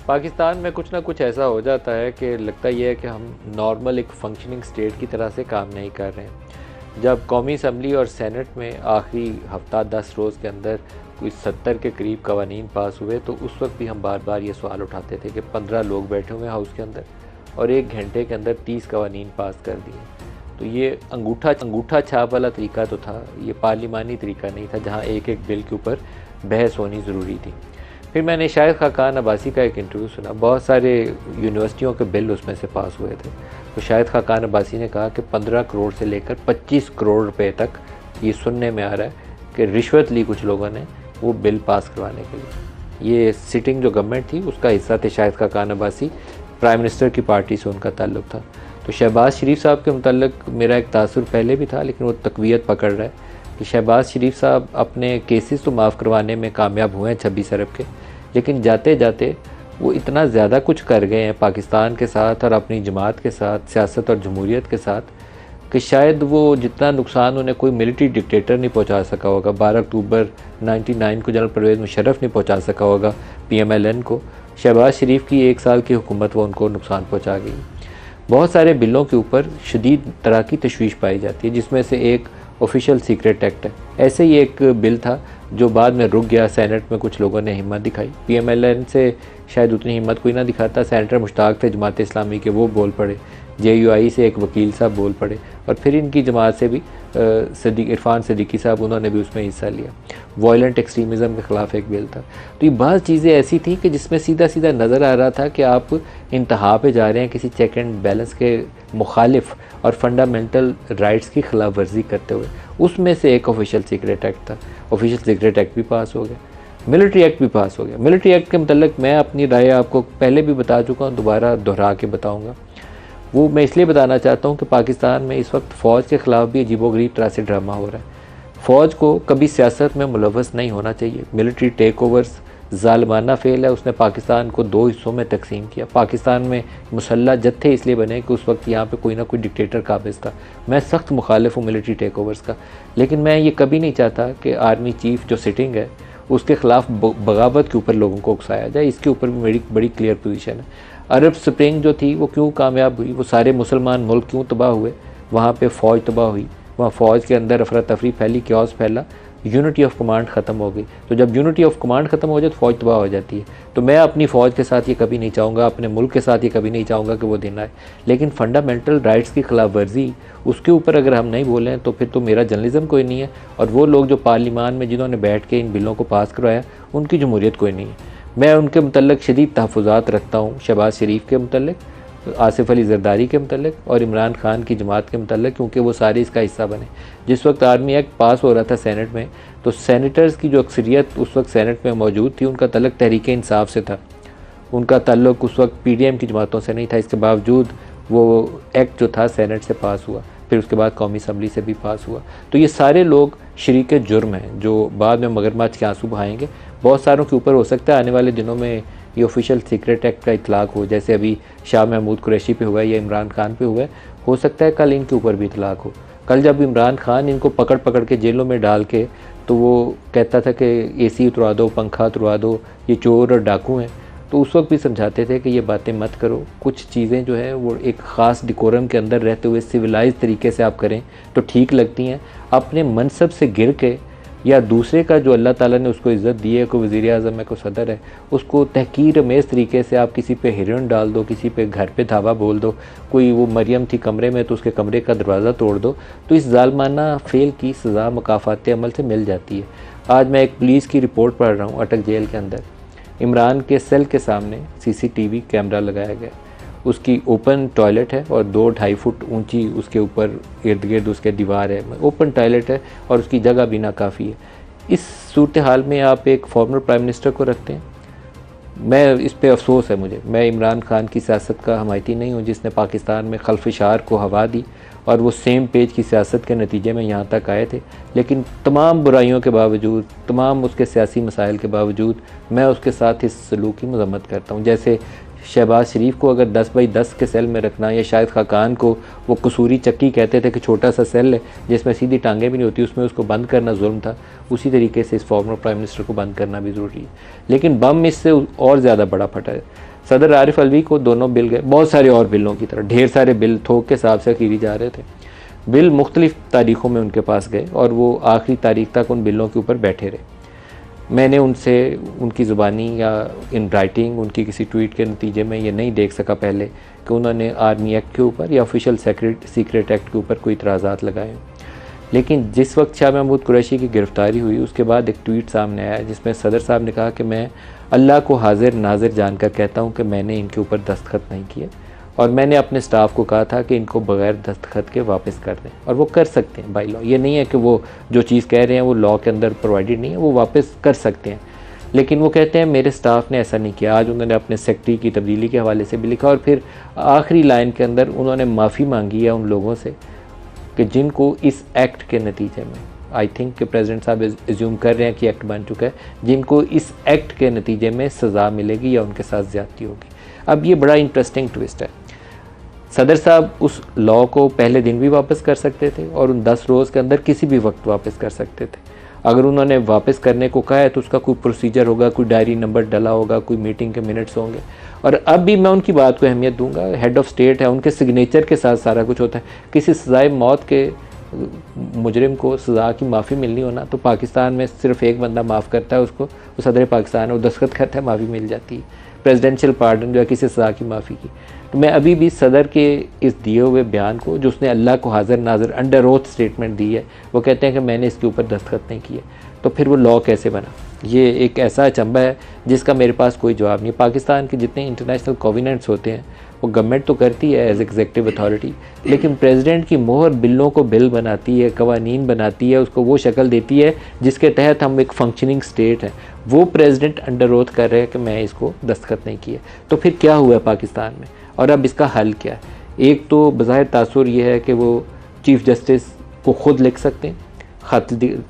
पाकिस्तान में कुछ ना कुछ ऐसा हो जाता है कि लगता ही है कि हम नॉर्मल एक फंक्शनिंग स्टेट की तरह से काम नहीं कर रहे हैं। जब कौमी असम्बली और सेनेट में आखिरी हफ्ता 10 रोज़ के अंदर कोई 70 के करीब कवानीन पास हुए, तो उस वक्त भी हम बार बार ये सवाल उठाते थे कि 15 लोग बैठे हुए हाउस के अंदर और 1 घंटे के अंदर 30 कवानीन पास कर दिए। तो ये अंगूठा छाप वाला तरीका तो था, ये पार्लिमानी तरीका नहीं था जहाँ एक एक बिल के ऊपर बहस होनी ज़रूरी थी। फिर मैंने शाहिद खाकान अब्बासी का एक इंटरव्यू सुना, बहुत सारे यूनिवर्सिटियों के बिल उसमें से पास हुए थे। तो शाहिद खाकान अब्बासी ने कहा कि 15 करोड़ से लेकर 25 करोड़ रुपए तक ये सुनने में आ रहा है कि रिश्वत ली कुछ लोगों ने वो बिल पास करवाने के लिए। ये सिटिंग जो गवर्नमेंट थी उसका हिस्सा थे शाहिद खाकान अब्बासी, प्राइम मिनिस्टर की पार्टी से उनका ताल्लुक़ था। तो शहबाज शरीफ साहब के मुतल्लिक़ मेरा एक तासुर पहले भी था, लेकिन वो तक़वियत पकड़ रहा है कि शहबाज शरीफ साहब अपने केसेस तो माफ़ करवाने में कामयाब हुए हैं 26 अरब के, लेकिन जाते जाते वो इतना ज़्यादा कुछ कर गए हैं पाकिस्तान के साथ और अपनी जमात के साथ, सियासत और जमहूरियत के साथ, कि शायद वो जितना नुकसान उन्हें कोई मिलिट्री डिक्टेटर नहीं पहुंचा सका होगा। 12 अक्टूबर 99 को जनरल परवेज़ मुशर्रफ नहीं पहुंचा सका होगा PMLN को, शहबाज शरीफ की 1 साल की हुकूमत वो उनको नुकसान पहुंचा गई। बहुत सारे बिलों के ऊपर शदीद तरह की तशवीश पाई जाती है, जिसमें से एक ऑफिशियल सीक्रेट एक्ट है। ऐसे ही एक बिल था जो बाद में रुक गया, सेनेट में कुछ लोगों ने हिम्मत दिखाई, PMLN से शायद उतनी हिम्मत कोई ना दिखाता। सेनेटर मुश्ताक थे जमात इस्लामी के, वो बोल पड़े, JUI से एक वकील साहब बोल पड़े, और फिर इनकी जमात से भी इरफान सिद्दीकी साहब, उन्होंने भी उसमें हिस्सा लिया। वायलेंट एक्सट्रीमिज़म के ख़िलाफ़ एक बिल था। तो ये बाज़ चीज़ें ऐसी थी कि जिसमें सीधा सीधा नज़र आ रहा था कि आप इंतहा पे जा रहे हैं किसी चेक एंड बैलेंस के मुखालिफ और फंडामेंटल राइट्स की खिलाफ वर्जी करते हुए। उसमें से एक ऑफिशियल सीक्रेट एक्ट था। ऑफिशियल सीक्रेट एक्ट भी पास हो गया, मिलिट्री एक्ट भी पास हो गया। मिलिट्री एक्ट के मतलब मैं अपनी राय आपको पहले भी बता चुका हूँ, दोबारा दोहरा के बताऊँगा। वो मैं इसलिए बताना चाहता हूँ कि पाकिस्तान में इस वक्त फ़ौज के ख़िलाफ़ भी अजीबोगरीब तरह से ड्रामा हो रहा है। फ़ौज को कभी सियासत में मुलव्वस नहीं होना चाहिए। मिलिट्री टेक ओवर्स ज़ालिमाना फ़ेल है, उसने पाकिस्तान को 2 हिस्सों में तकसीम किया। पाकिस्तान में मुसल्लह जत्थे इसलिए बने कि उस वक्त यहाँ पे कोई ना कोई डिक्टेटर काबिज़ था। मैं सख्त मुखालिफ हूँ मिलिट्री टेक ओवर्स का, लेकिन मैं ये कभी नहीं चाहता कि आर्मी चीफ़ जो सिटिंग है उसके ख़िलाफ़ बगावत के ऊपर लोगों को उकसाया जाए। इसके ऊपर भी मेरी बड़ी क्लियर पोजीशन है। अरब स्प्रिंग जो थी वो क्यों कामयाब हुई, वो सारे मुसलमान मुल्क क्यों तबाह हुए, वहाँ पे फ़ौज तबाह हुई, वहाँ फ़ौज के अंदर अफरा तफरी फैली, क्योस फैला, यूनिटी ऑफ कमांड ख़त्म हो गई। तो जब यूनिटी ऑफ कमांड ख़त्म हो जाए तो फ़ौज तबाह हो जाती है। तो मैं अपनी फ़ौज के साथ ये कभी नहीं चाहूँगा, अपने मुल्क के साथ ये कभी नहीं चाहूँगा कि वो दिन आए, लेकिन फ़ंडामेंटल राइट्स की खिलाफ वर्जी उसके ऊपर अगर हम नहीं बोलें तो फिर तो मेरा जर्नलिज़म कोई नहीं है, और वो लोग जो पार्लिमान में जिन्होंने बैठ के इन बिलों को पास करवाया उनकी जमहूरियत कोई नहीं है। मैं उनके मुतल्लिक़ शदीद तहफ़्फ़ुज़ात रखता हूँ, शहबाज शरीफ के मुतल्लिक़, आसिफ अली ज़रदारी के मुतल्लिक़ और इमरान खान की जमात के मुतल्लिक़, क्योंकि वो सारे इसका हिस्सा बने। जिस वक्त आर्मी एक्ट पास हो रहा था सेनेट में, तो सेनेटर्स की जो अक्सरियत उस वक्त सेनेट में मौजूद थी उनका तल्लुक़ तहरीक इंसाफ से था, उनका तल्लुक़ उस वक्त PDM की जमातों से नहीं था। इसके बावजूद वो एक्ट जो था सेनेट से पास हुआ, फिर उसके बाद कौमी असम्बली से भी पास हुआ। तो ये सारे लोग शरीक जुर्म हैं जो बाद में मगरमच्छ के आंसू बहाएंगे। बहुत सारों के ऊपर हो सकता है आने वाले दिनों में ये ऑफिशियल सीक्रेट एक्ट का इतलाक़ हो, जैसे अभी शाह महमूद कुरैशी पे हुआ है या इमरान खान पे हुआ है, हो सकता है कल इनके ऊपर भी इतलाक़ हो। कल जब इमरान खान इनको पकड़ पकड़ के जेलों में डाल के, तो वो कहता था कि AC उतरवा दो, पंखा उतरवा दो, ये चोर और डाकू हैं, तो उस वक्त भी समझाते थे कि ये बातें मत करो, कुछ चीज़ें जो है वो एक ख़ास डिकोरम के अंदर रहते हुए सिविलाइज तरीके से आप करें तो ठीक लगती हैं। अपने मनसब से गिर के या दूसरे का जो अल्लाह ताला ने उसको इज़्ज़त दी है, कोई वज़ीर आज़म है, कोई सदर है, उसको तहकीर अमेज़ तरीके से आप किसी पे हिरन डाल दो, किसी पे घर पे धावा बोल दो, कोई वो मरियम थी कमरे में तो उसके कमरे का दरवाज़ा तोड़ दो, तो इस ज़ालिमाना फ़ेल की सज़ा मुकाफ़ात अमल से मिल जाती है। आज मैं एक पुलिस की रिपोर्ट पढ़ रहा हूँ, अटक जेल के अंदर इमरान के सेल के सामने CCTV कैमरा लगाया गया, उसकी ओपन टॉयलेट है और 2-2.5 फुट ऊंची उसके ऊपर इर्द गिर्द उसके दीवार है, ओपन टॉयलेट है और उसकी जगह भी नाकाफ़ी है। इस सूरत हाल में आप एक फॉर्मर प्राइम मिनिस्टर को रखते हैं। मैं इस पे अफसोस है मुझे, मैं इमरान खान की सियासत का हमायती नहीं हूँ जिसने पाकिस्तान में खल्फिशार को हवा दी और वो सेम पेज की सियासत के नतीजे में यहाँ तक आए थे। लेकिन तमाम बुराइयों के बावजूद, तमाम उसके सियासी मसाइल के बावजूद मैं उसके साथ इस सलूक की मज़म्मत करता हूँ। जैसे शहबाज शरीफ को अगर 10 बाई 10 के सेल में रखना, या शाहिद खाकान को वो कसूरी चक्की कहते थे कि छोटा सा सेल है जिसमें सीधी टांगें भी नहीं होती, उसमें उसको बंद करना जुल्म था, उसी तरीके से इस फॉर्मर प्राइम मिनिस्टर को बंद करना भी ज़रूरी है। लेकिन बम इससे और ज़्यादा बड़ा फटा है। सदर आरिफ अलवी को दोनों बिल गए, बहुत सारे और बिलों की तरह ढेर सारे बिल थोक के हिसाब से अखीरी जा रहे थे। बिल मुख्तलिफ़ तारीख़ों में उनके पास गए और वो आखिरी तारीख तक उन बिलों के ऊपर बैठे रहे। मैंने उनसे उनकी ज़ुबानी या इन राइटिंग उनकी किसी ट्वीट के नतीजे में ये नहीं देख सका पहले कि उन्होंने आर्मी एक्ट के ऊपर या ऑफिशियल सीक्रेट एक्ट के ऊपर कोई इतराज़ात लगाए। लेकिन जिस वक्त शाह महमूद कुरैशी की गिरफ़्तारी हुई उसके बाद एक ट्वीट सामने आया जिसमें सदर साहब ने कहा कि मैं अल्लाह को हाजिर नाजिर जानकर कहता हूँ कि मैंने इनके ऊपर दस्तखत नहीं किए, और मैंने अपने स्टाफ को कहा था कि इनको बग़ैर दस्तखत के वापस कर दें, और वो कर सकते हैं बाई लॉ। ये नहीं है कि वो जो चीज़ कह रहे हैं वो लॉ के अंदर प्रोवाइडेड नहीं है, वो वापस कर सकते हैं। लेकिन वो कहते हैं मेरे स्टाफ ने ऐसा नहीं किया। आज उन्होंने अपने सेक्रेटरी की तब्दीली के हवाले से भी लिखा, और फिर आखिरी लाइन के अंदर उन्होंने माफ़ी मांगी है उन लोगों से कि जिनको इस एक्ट के नतीजे में, आई थिंक कि प्रेसिडेंट साहब एज्यूम कर रहे हैं कि एक्ट बन चुका है, जिनको इस एक्ट के नतीजे में सज़ा मिलेगी या उनके साथ ज़्यादती होगी। अब ये बड़ा इंटरेस्टिंग ट्विस्ट है। सदर साहब उस लॉ को पहले दिन भी वापस कर सकते थे और उन 10 रोज़ के अंदर किसी भी वक्त वापस कर सकते थे। अगर उन्होंने वापस करने को कहा है तो उसका कोई प्रोसीजर होगा, कोई डायरी नंबर डला होगा, कोई मीटिंग के मिनट्स होंगे। और अब भी मैं उनकी बात को अहमियत दूंगा, हेड ऑफ़ स्टेट है, उनके सिग्नेचर के साथ सारा कुछ होता है। किसी सज़ाए मौत के मुजरिम को सज़ा की माफ़ी मिलनी होना तो पाकिस्तान में सिर्फ एक बंदा माफ़ करता है उसको, वो सदर पाकिस्तान है, वो दस्तखत करता है, माफ़ी मिल जाती है। प्रेसिडेंशियल पार्डन जो है किसी सज़ा की माफ़ी की। तो मैं अभी भी सदर के इस दिए हुए बयान को, जो उसने अल्लाह को हाजिर नाजिर अंडर ओथ स्टेटमेंट दी है, वो कहते हैं कि मैंने इसके ऊपर दस्तखत नहीं किए, तो फिर वो लॉ कैसे बना? ये एक ऐसा अचंभा है जिसका मेरे पास कोई जवाब नहीं। पाकिस्तान के जितने इंटरनेशनल कोविनेंट्स होते हैं वो गवर्नमेंट तो करती है एज एग्जीक्यूटिव अथॉरिटी, लेकिन प्रेसिडेंट की मोहर बिलों को बिल बनाती है, कवानीन बनाती है, उसको वो शक्ल देती है जिसके तहत हम एक फंक्शनिंग स्टेट हैं। वो प्रेसिडेंट अंडर ओथ कर रहे हैं कि मैं इसको दस्तखत नहीं किए। तो फिर क्या हुआ पाकिस्तान में, और अब इसका हल क्या है? एक तो बज़ाहिर तासुर ये है कि वो चीफ़ जस्टिस को ख़ुद लिख सकते हैं,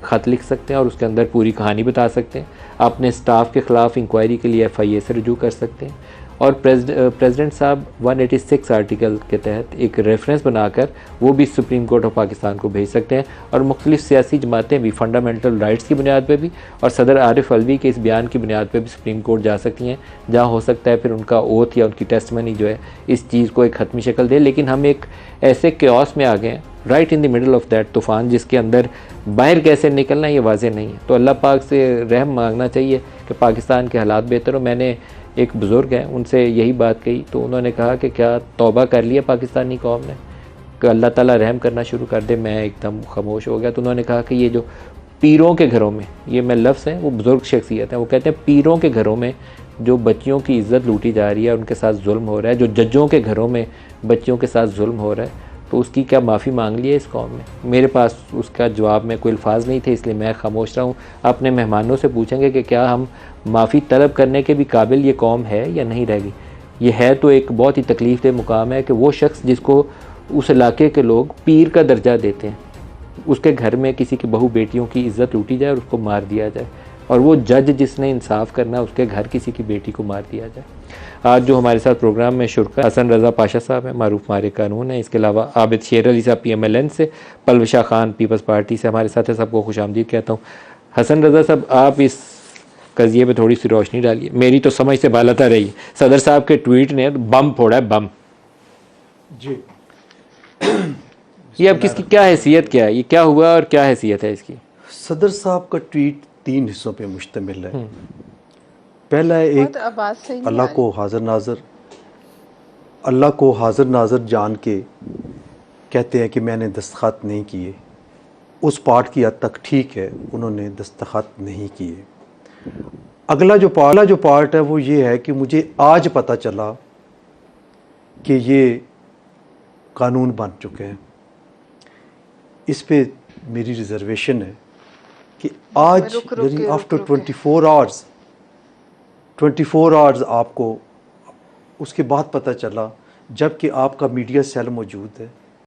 ख़त लिख सकते हैं और उसके अंदर पूरी कहानी बता सकते हैं, अपने स्टाफ के ख़िलाफ़ इंक्वायरी के लिए FIA से रजू कर सकते हैं, और प्रेसिडेंट साहब 186 आर्टिकल के तहत एक रेफरेंस बनाकर वो भी सुप्रीम कोर्ट ऑफ पाकिस्तान को भेज सकते हैं। और मुख्तलिफ़ सियासी जमातें भी फंडामेंटल राइट्स की बुनियाद पे भी और सदर आरिफ अलवी के इस बयान की बुनियाद पे भी सुप्रीम कोर्ट जा सकती हैं, जहाँ हो सकता है फिर उनका ओथ या उनकी टेस्टमनी जो है इस चीज़ को एक ख़त्मी शक्ल दे। लेकिन हम एक ऐसे क्योस में आ गए हैं, right in the middle of that तूफ़ान, जिसके अंदर बाहर कैसे निकलना ये वाज़ेह नहीं है। तो अल्लाह पाक से रहम मांगना चाहिए कि पाकिस्तान के हालात बेहतर हो। मैंने एक बुज़ुर्ग हैं उनसे यही बात कही तो उन्होंने कहा कि क्या तौबा कर लिया पाकिस्तानी कौम ने कि अल्लाह ताला रहम करना शुरू कर दे। मैं एकदम खामोश हो गया। तो उन्होंने कहा कि ये जो पीरों के घरों में, ये मैं लफ्ज़ हैं, वो बुज़ुर्ग शख्सियत है, वो कहते हैं पीरों के घरों में जो बच्चियों की इज़्ज़त लूटी जा रही है, उनके साथ जुल्म हो रहा है, जो जजों के घरों में बच्चियों के साथ जुल्म हो रहा है, तो उसकी क्या माफ़ी मांग ली है इस कौम ने? मेरे पास उसका जवाब में कोई अल्फाज नहीं थे, इसलिए मैं खामोश रहा हूँ। अपने मेहमानों से पूछेंगे कि क्या हम माफ़ी तलब करने के भी काबिल ये कौम है या नहीं रहेगी। ये है तो एक बहुत ही तकलीफ़देह मुकाम है कि वो शख्स जिसको उस इलाके के लोग पीर का दर्जा देते हैं, उसके घर में किसी की बहू बेटियों की इज़्ज़त लूटी जाए और उसको मार दिया जाए, और वो जज जिसने इंसाफ करना उसके घर किसी की बेटी को मार दिया जाए। आज जो हमारे साथ प्रोग्राम में शुरका हसन रज़ा पाशा साहब हैं, मारूफ मारे कानून है, इसके अलावा आबिद शेर अली साहब PMLN से, पलवशा खान पीपल्स पार्टी से हमारे साथ है। सबको खुशामदीद कहता हूँ। हसन रज़ा साहब, आप इस कज़िए पे थोड़ी सी रोशनी डालिए। मेरी तो समझ से बालता रही, सदर साहब के ट्वीट ने बम फोड़ा है, बम जी। ये अब किसकी क्या हैसियत, क्या है ये, क्या हुआ और क्या हैसियत है इसकी? सदर साहब का ट्वीट 3 हिस्सों पे मुश्तमिल है। पहला है एक अल्लाह को हाजिर नाज़र जान के कहते हैं कि मैंने दस्तखत नहीं किए। उस पार्ट की हद तक ठीक है, उन्होंने दस्तखत नहीं किए। अगला जो पार्ट है वो ये है कि मुझे आज पता चला कि ये कानून बन चुके हैं। इस पे मेरी रिजर्वेशन है कि आज यानी आफ्टर 24 आवर्स आपको उसके बाद पता चला, जबकि आपका मीडिया सेल मौजूद है,